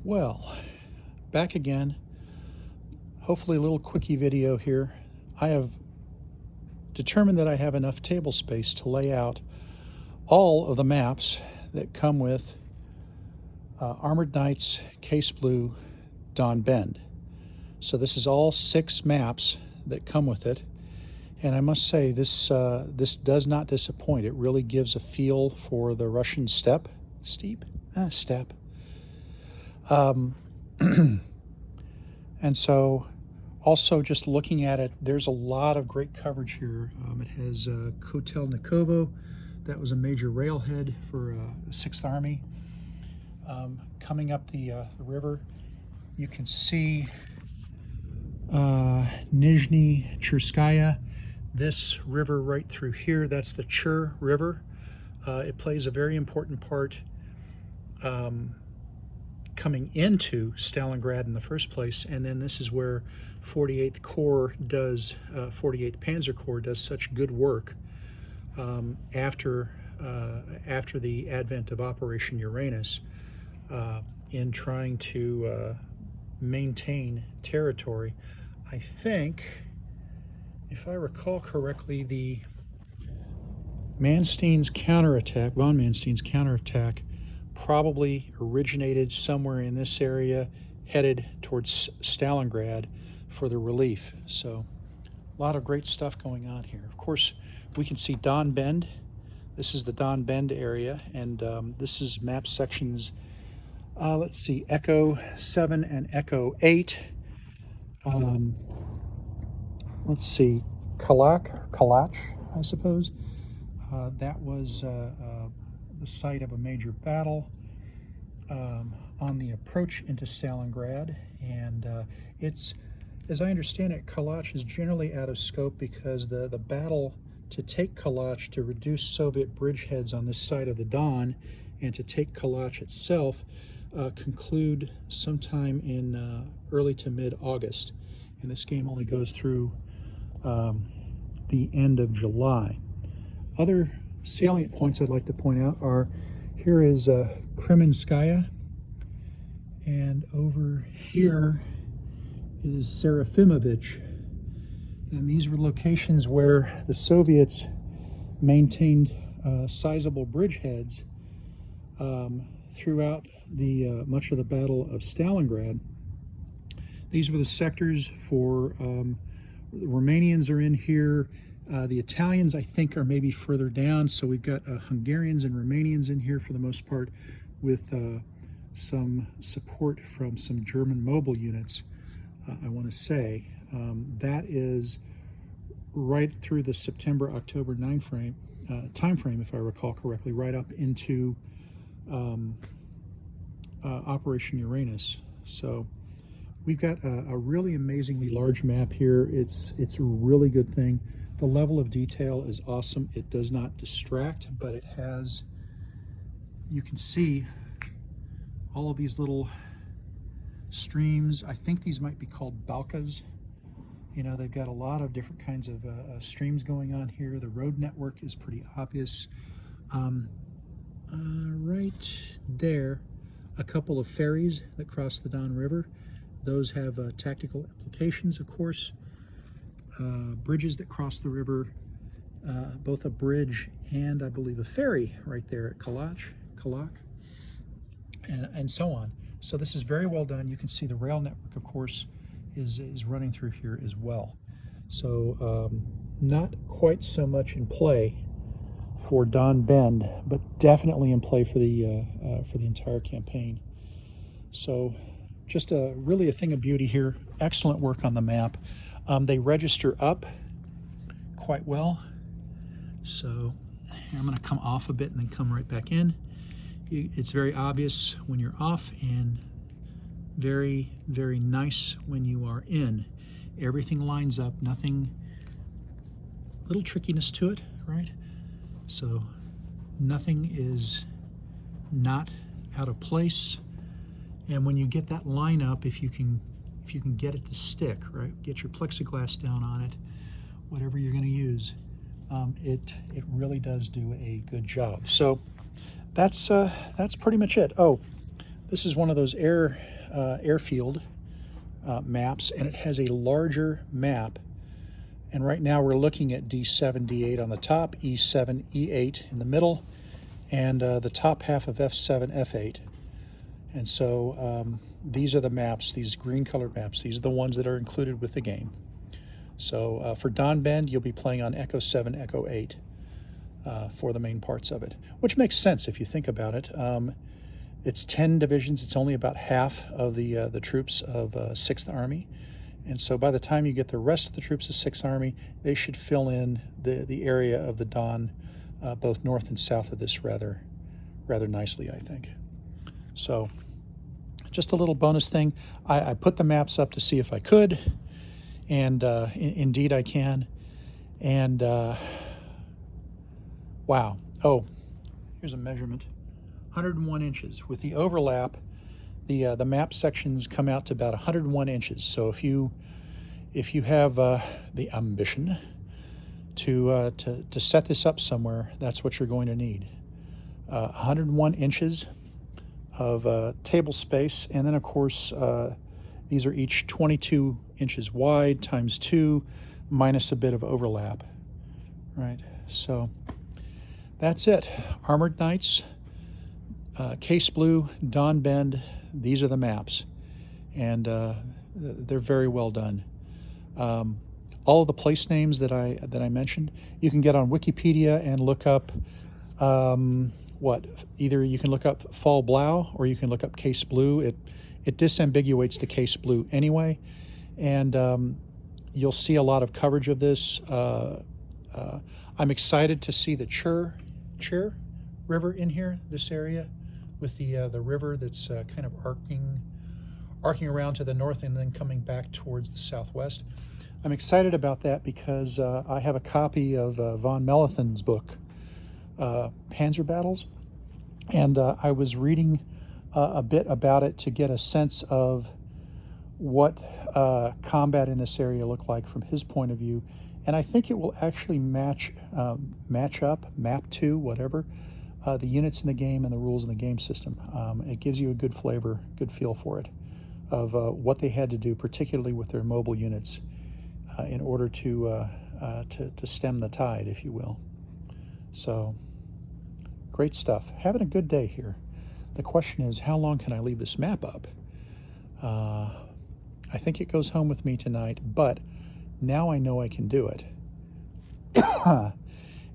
Well, back again. Hopefully a little quickie video here. I have determined that I have enough table space to lay out all of the maps that come with Armored Knights Case Blue Don Bend. So this is all 6 maps that come with it. And I must say, this does not disappoint. It really gives a feel for the Russian steppe. Steppe. And so also just looking at it, there's a lot of great coverage here. It has Kotelnikovo. That was a major railhead for the 6th Army. Coming up the river, you can see Nizhny Churskaya. This river right through here, that's the Chur River. It plays a very important part coming into Stalingrad in the first place, and then this is where 48th Corps does, 48th Panzer Corps does such good work after the advent of Operation Uranus in trying to maintain territory. I think, if I recall correctly, the Manstein's counterattack, von Manstein's counterattack, probably originated somewhere in this area, headed towards Stalingrad for the relief. So a lot of great stuff going on here. Of course, we can see Don Bend. This is the Don Bend area, and this is map sections, let's see, Echo 7 and Echo 8. Let's see, Kalach, I suppose. That was the site of a major battle on the approach into Stalingrad, and it's, as I understand it, Kalach is generally out of scope because the battle to take Kalach, to reduce Soviet bridgeheads on this side of the Don, and to take Kalach itself conclude sometime in early to mid-August, and this game only goes through the end of July. Other salient points I'd like to point out are, here is Kremenskaya, and over here is Serafimovich. And these were locations where the Soviets maintained sizable bridgeheads throughout the much of the Battle of Stalingrad. These were the sectors for the Romanians are in here. The Italians, I think, are maybe further down. So we've got Hungarians and Romanians in here for the most part, with some support from some German mobile units, I want to say. That is right through the September-October time frame, if I recall correctly, right up into Operation Uranus. So we've got a really amazingly large map here. It's a really good thing. The level of detail is awesome. It does not distract, but it has, you can see all of these little streams. I think these might be called balkas. You know, they've got a lot of different kinds of streams going on here. The road network is pretty obvious. Right there, a couple of ferries that cross the Don River. Those have tactical implications, of course. Bridges that cross the river, both a bridge and, I believe, a ferry right there at Kalach, and so on. So this is very well done. You can see the rail network, of course, is running through here as well. So not quite so much in play for Don Bend, but definitely in play for the entire campaign. So just really a thing of beauty here. Excellent work on the map. They register up quite well. So here I'm going to come off a bit and then come right back in. It's very obvious when you're off, and very, very nice when you are in. Everything lines up, nothing, little trickiness to it, right? So nothing is not out of place. And when you get that line up, if you can get it to stick, right? Get your plexiglass down on it, whatever you're going to use. It really does do a good job. So that's pretty much it. Oh, this is one of those air airfield maps, and it has a larger map. And right now we're looking at D7, D8 on the top, E7, E8 in the middle, and the top half of F7, F8. And so these are the maps, these green colored maps. These are the ones that are included with the game. So for Don Bend, you'll be playing on Echo 7, Echo 8 for the main parts of it, which makes sense if you think about it. It's 10 divisions. It's only about half of the troops of 6th Army. And so by the time you get the rest of the troops of 6th Army, they should fill in the area of the Don, both north and south of this rather nicely, I think. So just a little bonus thing. I put the maps up to see if I could, and indeed I can. And wow. Oh, here's a measurement. 101 inches. With the overlap, the map sections come out to about 101 inches. So if you have the ambition to set this up somewhere, that's what you're going to need. 101 inches of table space, and then of course these are each 22 inches wide times 2 minus a bit of overlap. Right. So that's it. Armored Knights, Case Blue, Don Bend. These are the maps, and they're very well done. All of the place names that I mentioned, you can get on Wikipedia and look up either you can look up Fall Blau or you can look up Case Blue. It disambiguates the Case Blue anyway, and you'll see a lot of coverage of this. I'm excited to see the Chur River in here, this area, with the river that's kind of arcing around to the north and then coming back towards the southwest. I'm excited about that because I have a copy of von Mellenthin's book, Panzer Battles, and I was reading a bit about it to get a sense of what combat in this area looked like from his point of view, and I think it will actually map to whatever the units in the game and the rules in the game system. It gives you a good flavor, good feel for it, of what they had to do, particularly with their mobile units, in order to stem the tide, if you will. So, great stuff. Having a good day here. The question is, how long can I leave this map up? I think it goes home with me tonight, but now I know I can do it.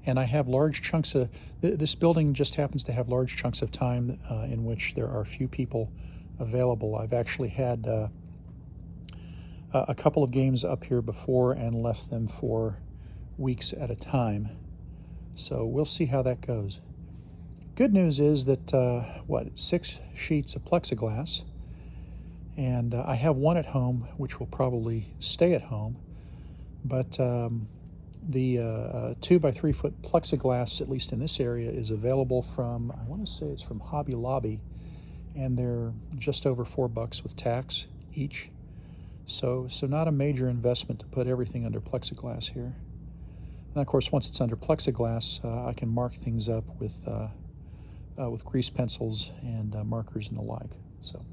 And I have large chunks of, this building just happens to have large chunks of time in which there are few people available. I've actually had a couple of games up here before and left them for weeks at a time. So we'll see how that goes. Good news is that, 6 sheets of plexiglass, and I have one at home, which will probably stay at home, but the 2 by 3 foot plexiglass, at least in this area, is available from, I want to say it's from Hobby Lobby, and they're just over $4 with tax each. So not a major investment to put everything under plexiglass here. And of course, once it's under plexiglass, I can mark things up with grease pencils and markers and the like. So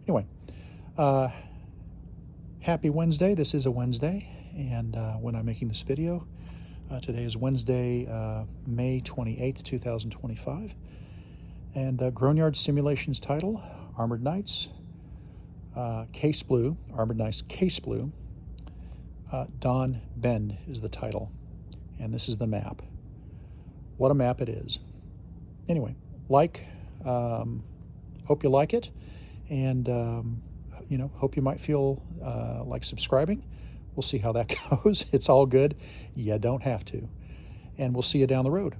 anyway, happy Wednesday. This is a Wednesday, and when I'm making this video, today is Wednesday, May 28th, 2025. And Grognard Simulations title, Armored Knights, Case Blue, Armored Knights Case Blue, Don Bend is the title, and this is the map. What a map it is. Anyway, hope you like it, and hope you might feel like subscribing. We'll see how that goes. It's all good. You don't have to. And we'll see you down the road.